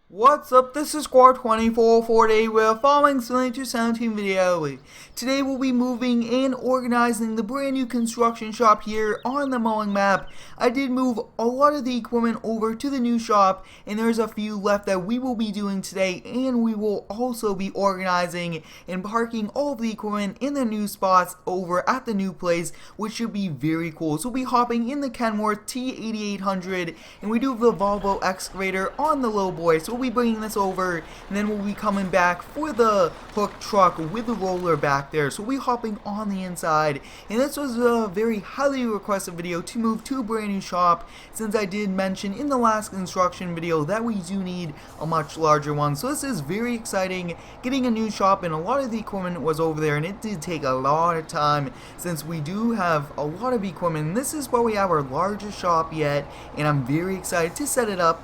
What's up, this is Squad 24 for today. We're following Simulator 217 video. Today we'll be moving and organizing the brand new construction shop here on the Mowing Map. I did move a lot of the equipment over to the new shop, and there's a few left that we will be doing today, and we will also be organizing and parking all of the equipment in the new spots over at the new place, which should be very cool. So we'll be hopping in the Kenworth T8800, and we do have the Volvo excavator on the lowboy. So we'll be bringing this over, and then we'll be coming back for the hook truck with the roller back there. So we'll be hopping on the inside, and this was a very highly requested video to move to a brand new shop, since I did mention in the last construction video that we do need a much larger one. So this is very exciting, getting a new shop, and a lot of the equipment was over there, and it did take a lot of time since we do have a lot of equipment. And this is where we have our largest shop yet, and I'm very excited to set it up.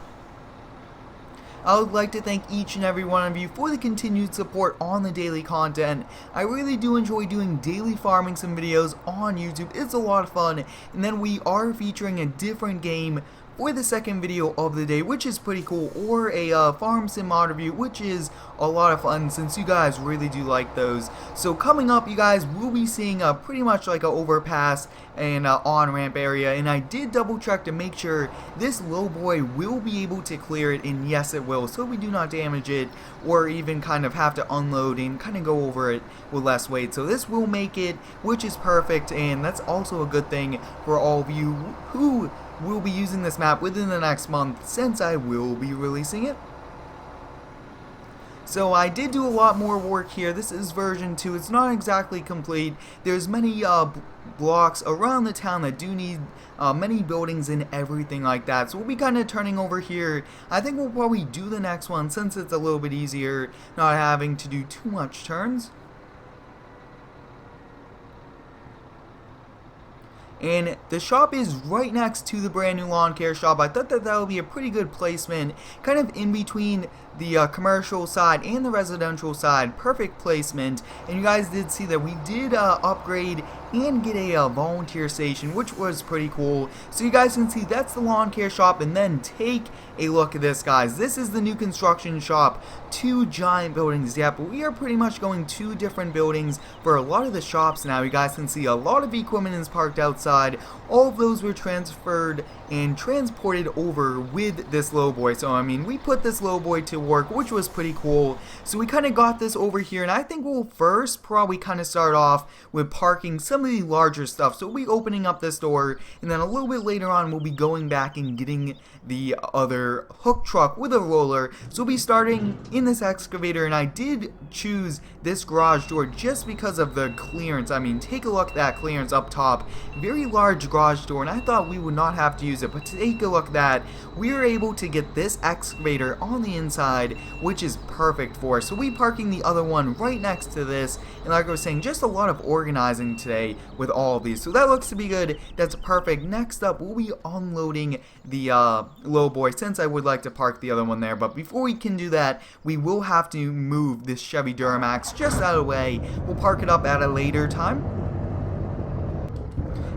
I would like to thank each and every one of you for the continued support on the daily content. I really do enjoy doing daily farming sim videos on YouTube. It's a lot of fun. And then we are featuring a different game for the second video of the day, which is pretty cool, or a farm sim mod review, which is a lot of fun since you guys really do like those. So coming up, you guys will be seeing pretty much like a overpass and on-ramp area, and I did double check to make sure this lowboy will be able to clear it, and yes it will, so we do not damage it or even kind of have to unload and kind of go over it with less weight. So this will make it, which is perfect, and that's also a good thing for all of you who will be using this map within the next month, since I will be releasing it. So I did do a lot more work here. This is version 2. It's not exactly complete. There's many blocks around the town that do need many buildings and everything like that. So we'll be kind of turning over here. I think we'll probably do the next one since it's a little bit easier, not having to do too much turns. And the shop is right next to the brand new lawn care shop. I thought that would be a pretty good placement, kind of in between the commercial side and the residential side. Perfect placement. And you guys did see that we did upgrade and get a volunteer station, which was pretty cool. So you guys can see that's the lawn care shop, and then take a look at this, guys. This is the new construction shop. 2 giant buildings. Yeah, but we are pretty much going 2 different buildings for a lot of the shops now. You guys can see a lot of equipment is parked outside. All of those were transferred and transported over with this lowboy. So I mean, we put this lowboy to work, which was pretty cool. So we kind of got this over here, and I think we'll first probably kind of start off with parking some of the larger stuff. So we'll be opening up this door, and then a little bit later on we'll be going back and getting the other hook truck with a roller. So we'll be starting in this excavator, and I did choose this garage door just because of the clearance. I mean, take a look at that clearance up top. Very large garage door, and I thought we would not have to use it, but take a look at that. We are able to get this excavator on the inside, which is perfect for us. So we parking the other one right next to this, and like I was saying, just a lot of organizing today with all of these. So that looks to be good. That's perfect. Next up, we'll be unloading the lowboy, since I would like to park the other one there. But before we can do that, we will have to move this Chevy Duramax just out of the way. We'll park it up at a later time.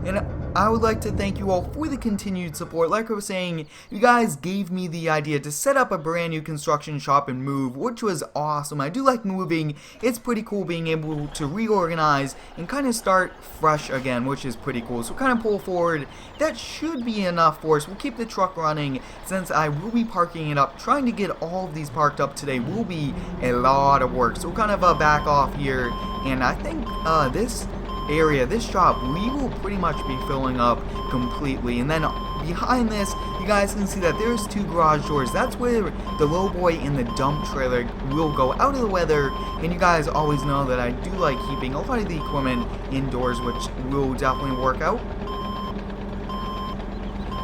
And I would like to thank you all for the continued support. Like I was saying, you guys gave me the idea to set up a brand new construction shop and move, which was awesome. I do like moving. It's pretty cool being able to reorganize and kind of start fresh again, which is pretty cool. So kind of pull forward. That should be enough for us. We'll keep the truck running, since I will be parking it up. Trying to get all of these parked up today will be a lot of work. So we'll kind of back off here, and I think this area, this shop, we will pretty much be filling up completely. And then behind this, you guys can see that there's 2 garage doors. That's where the lowboy and the dump trailer will go out of the weather. And you guys always know that I do like keeping a lot of the equipment indoors, which will definitely work out.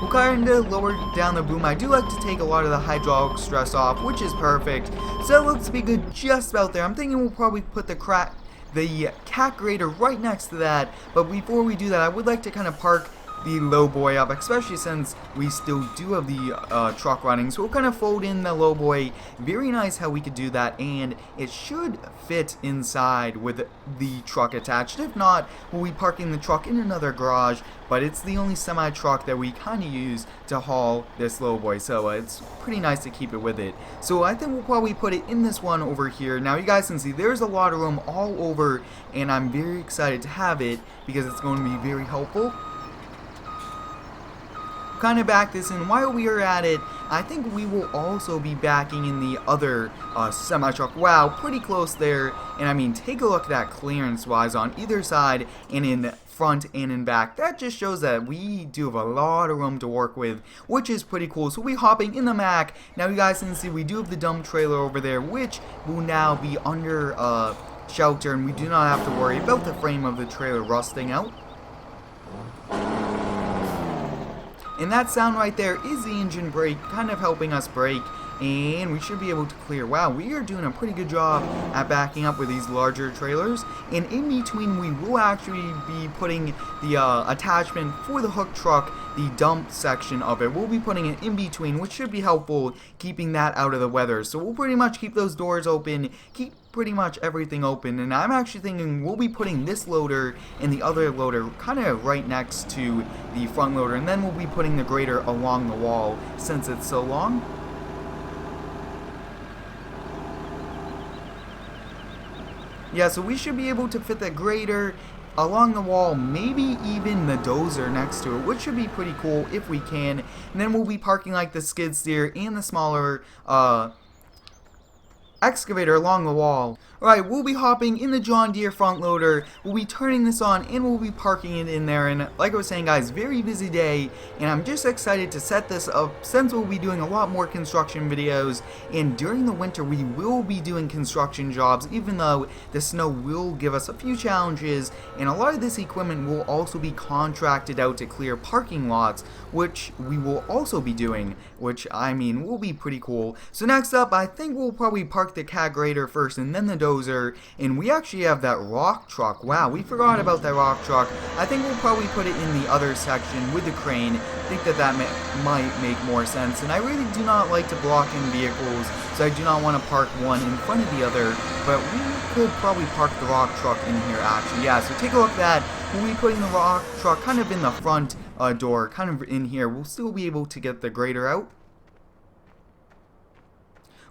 We'll kind of lower down the boom. I do like to take a lot of the hydraulic stress off, which is perfect. So it looks to be good just about there. I'm thinking we'll probably put the cat grader right next to that. But before we do that, I would like to kind of park the lowboy up, especially since we still do have the truck running. So we'll kind of fold in the lowboy. Very nice how we could do that, and it should fit inside with the truck attached. If not, we'll be parking the truck in another garage, but it's the only semi-truck that we kind of use to haul this lowboy, so it's pretty nice to keep it with it. So I think we'll probably put it in this one over here. Now you guys can see there's a lot of room all over, and I'm very excited to have it because it's going to be very helpful. Kind of back this in. While we are at it, I think we will also be backing in the other semi-truck. Wow, pretty close there. And I mean, take a look at that clearance-wise on either side and in front and in back. That just shows that we do have a lot of room to work with, which is pretty cool. So we'll be hopping in the Mac. Now you guys can see we do have the dump trailer over there, which will now be under shelter, and we do not have to worry about the frame of the trailer rusting out. And that sound right there is the engine brake, kind of helping us brake, and we should be able to clear. Wow, we are doing a pretty good job at backing up with these larger trailers. And in between, we will actually be putting the attachment for the hook truck, the dump section of it. We'll be putting it in between, which should be helpful, keeping that out of the weather. So we'll pretty much keep those doors open, keep pretty much everything open, and I'm actually thinking we'll be putting this loader and the other loader kind of right next to the front loader, and then we'll be putting the grader along the wall since it's so long. Yeah, so we should be able to fit the grader along the wall, maybe even the dozer next to it, which should be pretty cool if we can. And then we'll be parking like the skid steer and the smaller excavator along the wall. Alright, we'll be hopping in the John Deere front loader, we'll be turning this on, and we'll be parking it in there. And like I was saying, guys, very busy day, and I'm just excited to set this up since we'll be doing a lot more construction videos. And during the winter we will be doing construction jobs, even though the snow will give us a few challenges, and a lot of this equipment will also be contracted out to clear parking lots, which we will also be doing, which I mean will be pretty cool. So next up, I think we'll probably park the cat grader first and then the dozer, and we actually have that rock truck. Wow, we forgot about that rock truck. I think we'll probably put it in the other section with the crane. I think that might make more sense, and I really do not like to block in vehicles, so I do not want to park one in front of the other, but we could probably park the rock truck in here actually. Yeah, so take a look at that. We'll be putting the rock truck kind of in the front door, kind of in here. We'll still be able to get the grader out.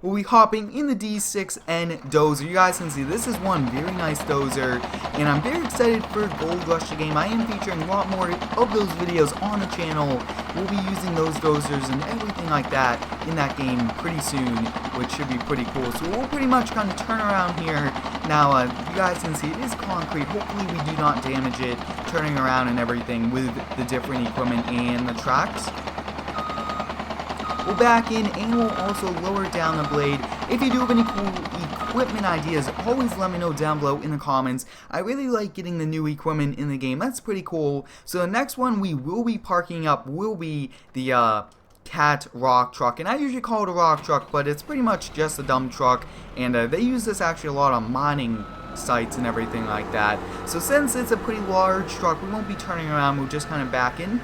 We'll be hopping in the D6N dozer. You guys can see this is one very nice dozer, and I'm very excited for Gold Rush the game. I am featuring a lot more of those videos on the channel. We'll be using those dozers and everything like that in that game pretty soon, which should be pretty cool. So we'll pretty much kind of turn around here. Now, you guys can see it is concrete. Hopefully we do not damage it turning around and everything with the different equipment and the tracks. We'll back in, and we'll also lower down the blade. If you do have any cool equipment ideas, always let me know down below in the comments. I really like getting the new equipment in the game. That's pretty cool. So the next one we will be parking up will be the cat rock truck, and I usually call it a rock truck, but it's pretty much just a dump truck, and they use this actually a lot on mining sites and everything like that. So since it's a pretty large truck, we won't be turning around, we'll just kind of back in.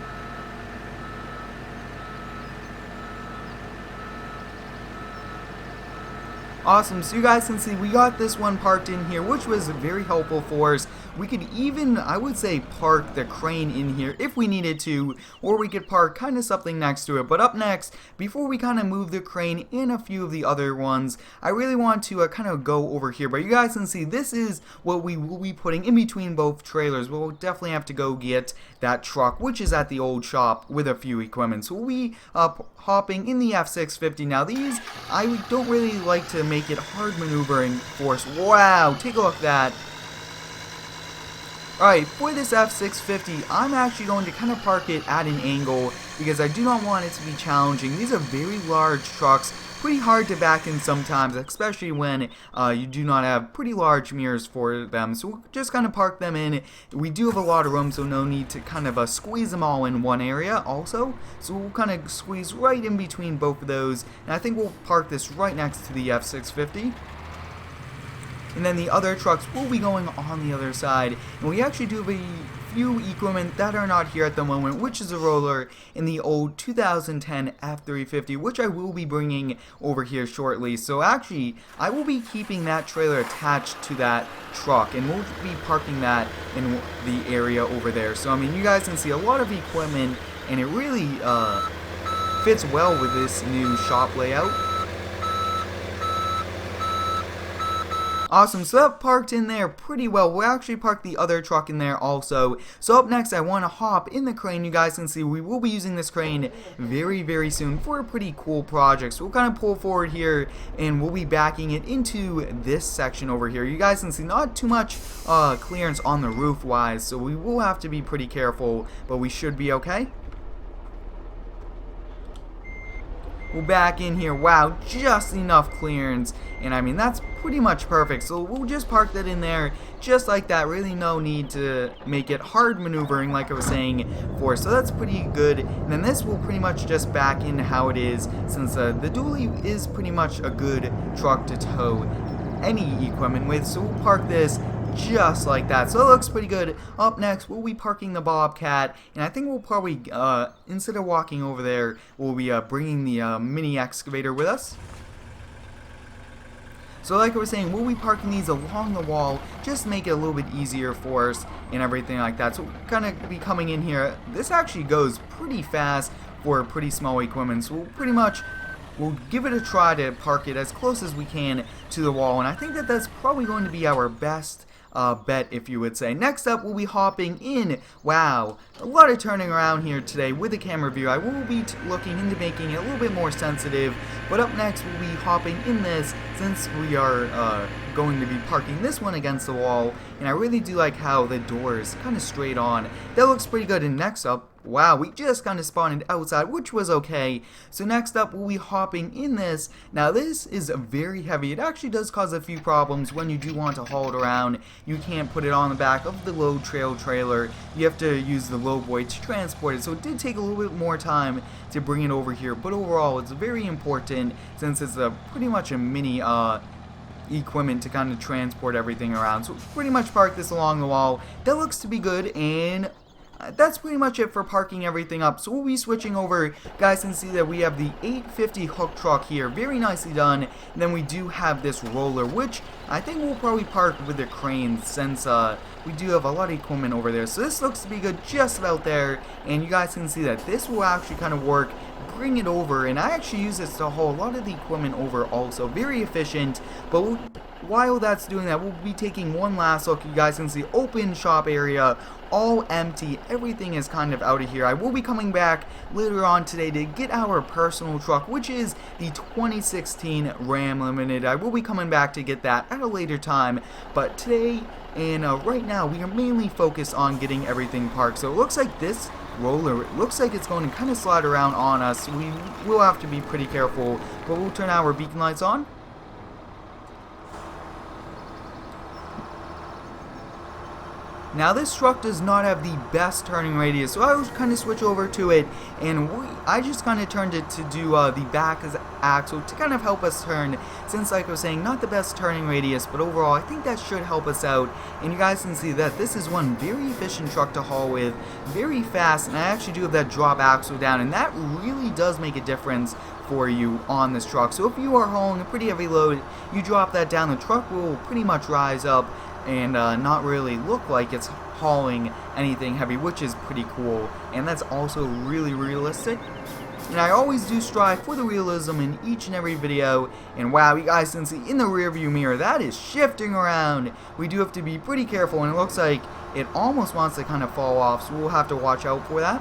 Awesome, so you guys can see we got this one parked in here, which was very helpful for us. We could even, I would say, park the crane in here if we needed to, or we could park kind of something next to it. But up next, before we kind of move the crane and a few of the other ones, I really want to kind of go over here. But you guys can see this is what we will be putting in between both trailers. We'll definitely have to go get that truck, which is at the old shop with a few equipment. So we'll be hopping in the F650. Now these, I don't really like to make it hard maneuvering for us. Wow, take a look at that. Alright, for this F650, I'm actually going to kind of park it at an angle because I do not want it to be challenging. These are very large trucks, pretty hard to back in sometimes, especially when you do not have pretty large mirrors for them. So we'll just kind of park them in. We do have a lot of room, so no need to kind of squeeze them all in one area also. So we'll kind of squeeze right in between both of those, and I think we'll park this right next to the F650. And then the other trucks will be going on the other side. And we actually do have a few equipment that are not here at the moment, which is a roller in the old 2010 F350, which I will be bringing over here shortly. So actually, I will be keeping that trailer attached to that truck, and we'll be parking that in the area over there. So I mean, you guys can see a lot of equipment, and it really fits well with this new shop layout. Awesome, so that parked in there pretty well. We'll actually park the other truck in there also. So up next, I want to hop in the crane. You guys can see we will be using this crane very soon for a pretty cool project. So we'll kind of pull forward here, and we'll be backing it into this section over here. You guys can see not too much clearance on the roof wise, so we will have to be pretty careful, but we should be okay. We'll back in here. Wow, just enough clearance, and I mean that's pretty much perfect. So we'll just park that in there just like that. Really no need to make it hard maneuvering like I was saying before, so that's pretty good. And then this will pretty much just back in how it is, since the dually is pretty much a good truck to tow any equipment with. So we'll park this just like that. So it looks pretty good. Up next, we'll be parking the Bobcat, and I think we'll probably, instead of walking over there, we'll be bringing the mini excavator with us. So like I was saying, we'll be parking these along the wall, just to make it a little bit easier for us and everything like that. So we'll kind of be coming in here. This actually goes pretty fast for pretty small equipment, so we'll give it a try to park it as close as we can to the wall, and I think that that's probably going to be our best bet, if you would say. Next up, we'll be hopping in. Wow, a lot of turning around here today with the camera view. I will be looking into making it a little bit more sensitive, but up next we'll be hopping in this, since we are going to be parking this one against the wall, and I really do like how the door is kind of straight on. That looks pretty good. And next up, wow, we just kind of spawned outside, which was okay. So next up, we'll be hopping in this. Now this is very heavy. It actually does cause a few problems when you do want to haul it around. You can't put it on the back of the load trail trailer. You have to use the lowboy to transport it. So it did take a little bit more time to bring it over here. But overall, it's very important, since it's pretty much a mini equipment to kind of transport everything around. So pretty much park this along the wall. That looks to be good, and that's pretty much it for parking everything up. So we'll be switching over. Guys can see that we have the 850 hook truck here, very nicely done. And then we do have this roller, which I think we'll probably park with the crane, since we do have a lot of equipment over there. So this looks to be good just about there, and you guys can see that this will actually kind of work. Bring it over, and I actually use this to haul a lot of the equipment over also. Very efficient. But while that's doing that, we'll be taking one last look. You guys can see open shop area, all empty. Everything is kind of out of here. I will be coming back later on today to get our personal truck, which is the 2016 Ram Limited. I will be coming back to get that at a later time, but today and right now we are mainly focused on getting everything parked. So it looks like this roller, it looks like it's going to kind of slide around on us. We will have to be pretty careful, but we'll turn our beacon lights on. Now this truck does not have the best turning radius, so I will kind of switch over to it, and I just kind of turned it to do the back axle to kind of help us turn, since like I was saying, not the best turning radius, but overall I think that should help us out. And you guys can see that this is one very efficient truck to haul with, very fast, and I actually do have that drop axle down, and that really does make a difference for you on this truck. So if you are hauling a pretty heavy load, you drop that down, the truck will pretty much rise up and not really look like it's hauling anything heavy, which is pretty cool, and that's also really realistic. And I always do strive for the realism in each and every video. And wow, you guys can see in the rearview mirror that is shifting around. We do have to be pretty careful, and it looks like it almost wants to kind of fall off, so we'll have to watch out for that.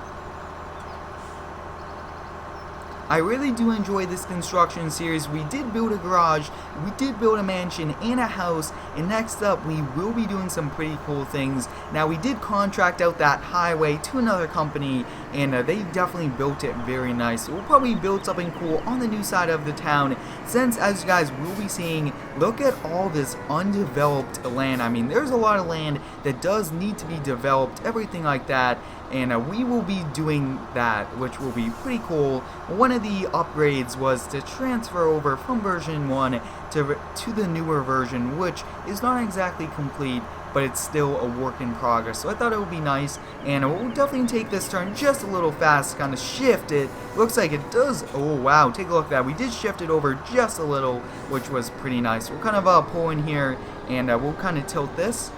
I really do enjoy this construction series. We did build a garage, we did build a mansion and a house, and next up we will be doing some pretty cool things. Now we did contract out that highway to another company, and they definitely built it very nice. We'll probably build something cool on the new side of the town, since as you guys will be seeing, look at all this undeveloped land. I mean, there's a lot of land that does need to be developed, everything like that. And we will be doing that, which will be pretty cool. One of the upgrades was to transfer over from version 1 to the newer version, which is not exactly complete, but it's still a work in progress. So I thought it would be nice, and we'll definitely take this turn just a little fast, kind of shift it. Looks like it does. Oh wow, take a look at that. We did shift it over just a little, which was pretty nice. We'll kind of pull in here, and we'll kind of tilt this.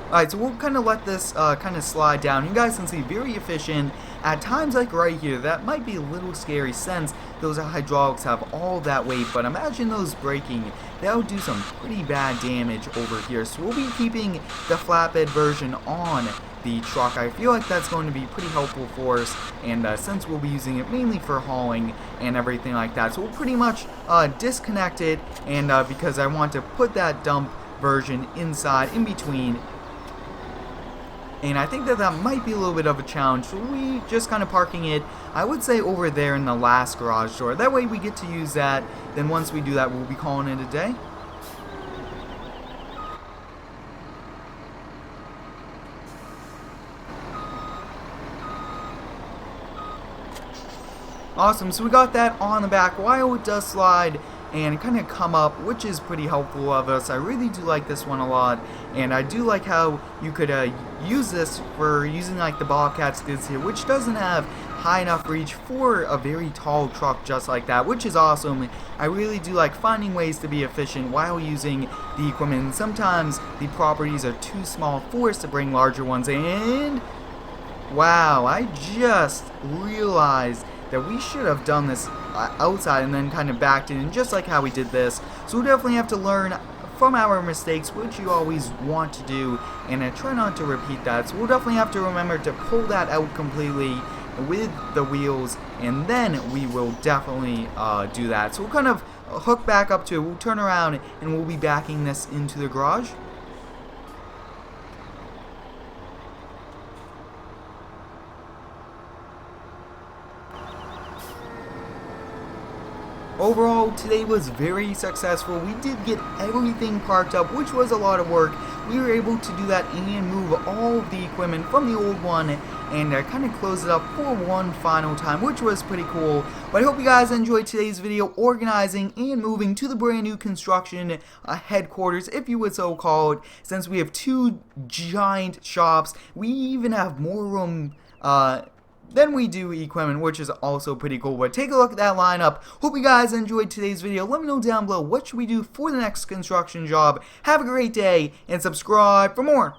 Alright, so we'll kind of let this kind of slide down. You guys can see, very efficient. At times like right here, that might be a little scary since those hydraulics have all that weight, but imagine those braking. That would do some pretty bad damage over here. So we'll be keeping the flatbed version on the truck. I feel like that's going to be pretty helpful for us, and since we'll be using it mainly for hauling and everything like that. So we'll pretty much disconnect it, and because I want to put that dump version inside, in between. And I think that might be a little bit of a challenge, so we just kind of parking it, I would say, over there in the last garage door. That way we get to use that. Then once we do that, we'll be calling it a day. Awesome, so we got that on the back. While it does slide and kind of come up, which is pretty helpful of us. I really do like this one a lot, and I do like how you could use this for using like the Bobcat skids here, which doesn't have high enough reach for a very tall truck just like that, which is awesome. I really do like finding ways to be efficient while using the equipment. Sometimes the properties are too small for us to bring larger ones in. Wow, I just realized that we should have done this outside and then kind of backed in, just like how we did this. So we definitely have to learn from our mistakes, which you always want to do, and try not to repeat that. So we'll definitely have to remember to pull that out completely with the wheels, and then we will definitely do that. So we'll kind of hook back up to it, we'll turn around, and we'll be backing this into the garage. Overall, today was very successful. We did get everything parked up, which was a lot of work. We were able to do that and move all of the equipment from the old one and kind of close it up for one final time, which was pretty cool. But I hope you guys enjoyed today's video organizing and moving to the brand new construction headquarters, if you would so call it. Since we have two giant shops, we even have more room then we do equipment, which is also pretty cool. But take a look at that lineup. Hope you guys enjoyed today's video. Let me know down below what should we do for the next construction job. Have a great day and subscribe for more.